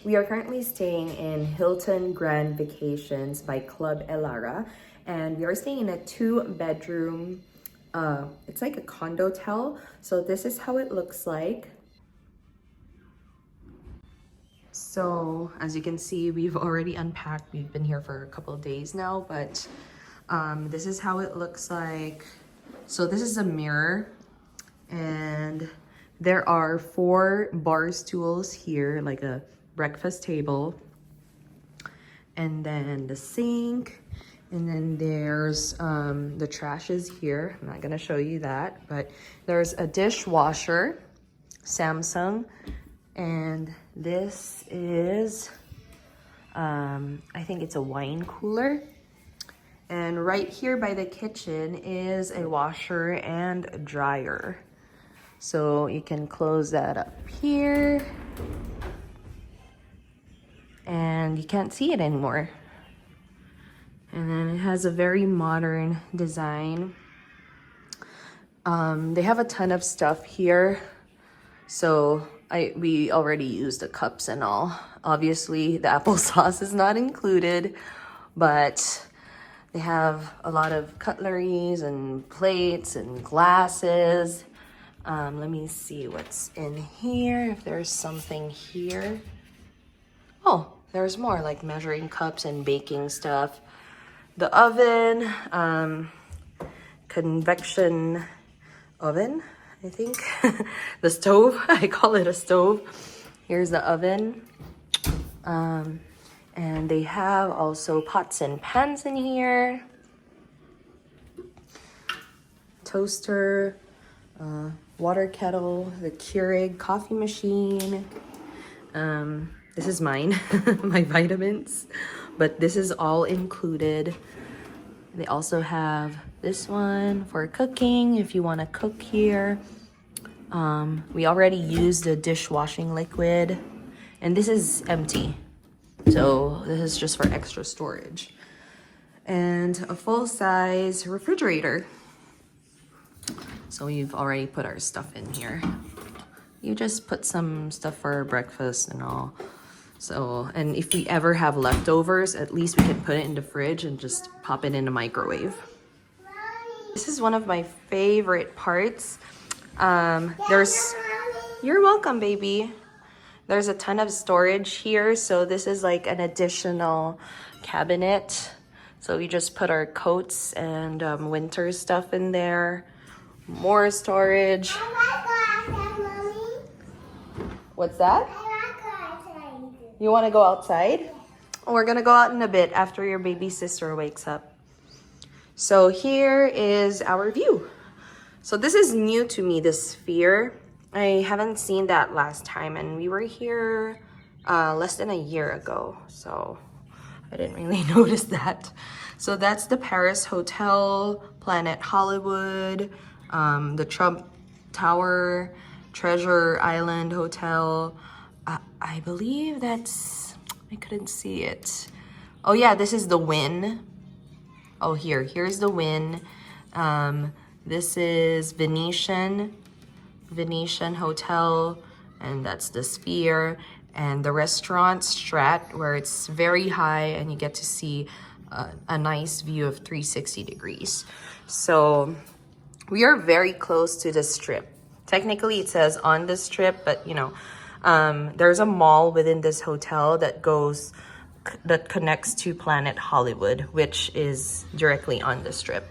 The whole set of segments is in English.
We are currently staying in Hilton Grand Vacations by Club Elara, and we are staying in a 2-bedroom, it's like a condotel. So this is how it looks like. So as you can see, we've already unpacked. We've been here for a couple of days now, but this is how it looks like. So this is a mirror, and there are 4 bar stools here, like a breakfast table, and then the sink, and then there's the trash is here. I'm not gonna show you that, but there's a dishwasher, Samsung, and this is I think it's a wine cooler. And right here by the kitchen is a washer and a dryer. So you can close that up here. And you can't see it anymore. And then it has a very modern design. They have a ton of stuff here. So we already used the cups and all. Obviously the applesauce is not included, but they have a lot of cutleries and plates and glasses. Let me see what's in here, if there's something here. Oh, there's more, like measuring cups and baking stuff. The oven, convection oven, I think. The stove, I call it a stove. Here's the oven. And they have also pots and pans in here. Toaster, water kettle, the Keurig coffee machine. This is mine, my vitamins, but this is all included. They also have this one for cooking if you want to cook here. We already used the dishwashing liquid, and this is empty. So this is just for extra storage. And a full-size refrigerator. So we've already put our stuff in here. You just put some stuff for breakfast and all. So, and if we ever have leftovers, at least we can put it in the fridge and just pop it in the microwave. This is one of my favorite parts. You're welcome, baby. There's a ton of storage here. So this is like an additional cabinet. So we just put our coats and winter stuff in there. More storage. What's that? You want to go outside? We're going to go out in a bit after your baby sister wakes up. So here is our view. So this is new to me, this sphere. I haven't seen that last time, and we were here less than a year ago. So I didn't really notice that. So that's the Paris Hotel, Planet Hollywood, the Trump Tower, Treasure Island Hotel. I believe that's, I couldn't see it. Oh yeah, this is the Wynn. Oh, here's the Wynn. This is Venetian Hotel, and that's the Sphere. And the restaurant Strat, where it's very high and you get to see a nice view of 360 degrees. So we are very close to the Strip. Technically it says on the Strip, but you know, there's a mall within this hotel that connects to Planet Hollywood, which is directly on the Strip.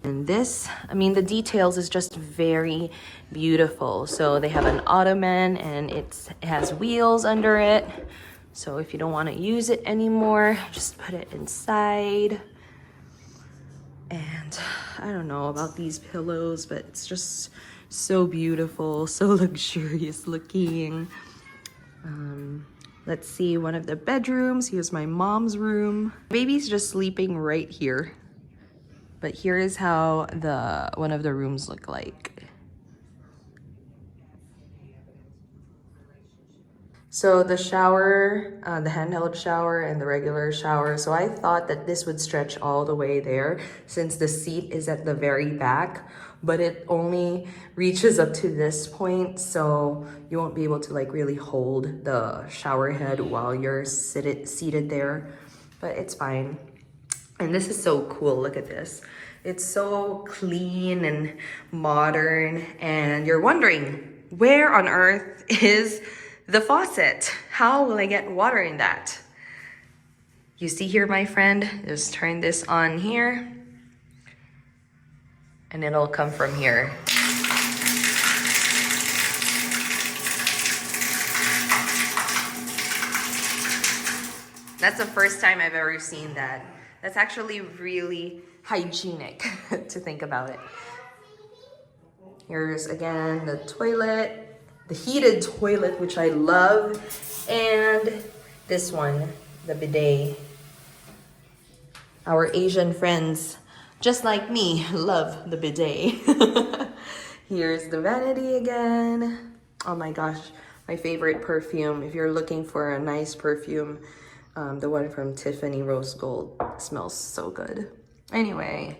And this, I mean, the details is just very beautiful. So they have an ottoman, and it has wheels under it. So if you don't want to use it anymore, just put it inside. And I don't know about these pillows, but it's just so beautiful, so luxurious looking. Let's see, one of the bedrooms. Here's my mom's room. Baby's just sleeping right here. But here is how one of the rooms look like. So the shower, the handheld shower and the regular shower. So I thought that this would stretch all the way there since the seat is at the very back, but it only reaches up to this point. So you won't be able to like really hold the shower head while you're seated there, but it's fine. And this is so cool. Look at this. It's so clean and modern. And you're wondering, where on earth is the faucet? How will I get water in that? You see here, my friend, just turn this on here and it'll come from here. That's the first time I've ever seen that. That's actually really hygienic to think about it. Here's again the toilet, the heated toilet, which I love, and this one, the bidet. Our Asian friends, just like me, love the bidet. Here's the vanity again. Oh my gosh, my favorite perfume. If you're looking for a nice perfume, the one from Tiffany Rose Gold smells so good. Anyway,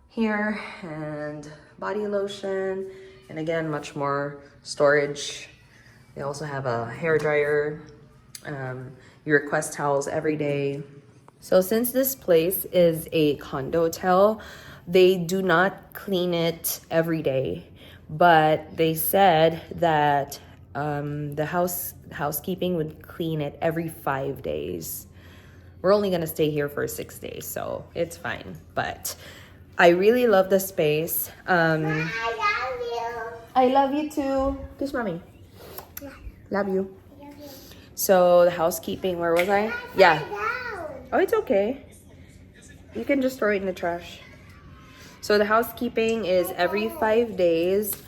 here, and body lotion, and again, much more storage. They also have a hair dryer. You request towels every day. So since this place is a condotel, they do not clean it every day, but they said that the housekeeping would clean it every 5 days. We're only gonna stay here for 6 days, so it's fine. But I really love the space. I love you. I love you too. Kiss mommy. Yeah. Love you. I love you. So the housekeeping, where was I? Yeah. Oh, it's okay. You can just throw it in the trash. So the housekeeping is every 5 days.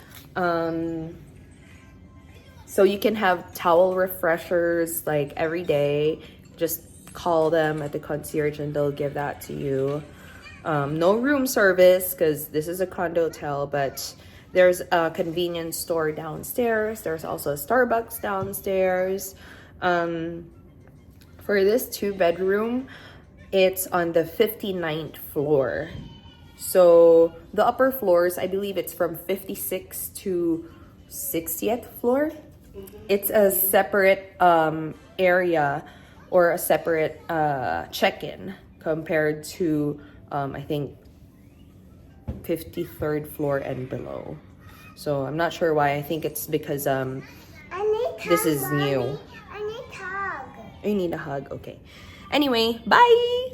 So you can have towel refreshers like every day. Just call them at the concierge and they'll give that to you. No room service because this is a condotel, but there's a convenience store downstairs. There's also a Starbucks downstairs. For this 2-bedroom, it's on the 59th floor. So the upper floors, I believe it's from 56 to 60th floor. It's a separate area or a separate check-in compared to I think 53rd floor and below. So I'm not sure why. I think it's because this is new. I need a hug. You need a hug? Okay. Anyway, bye!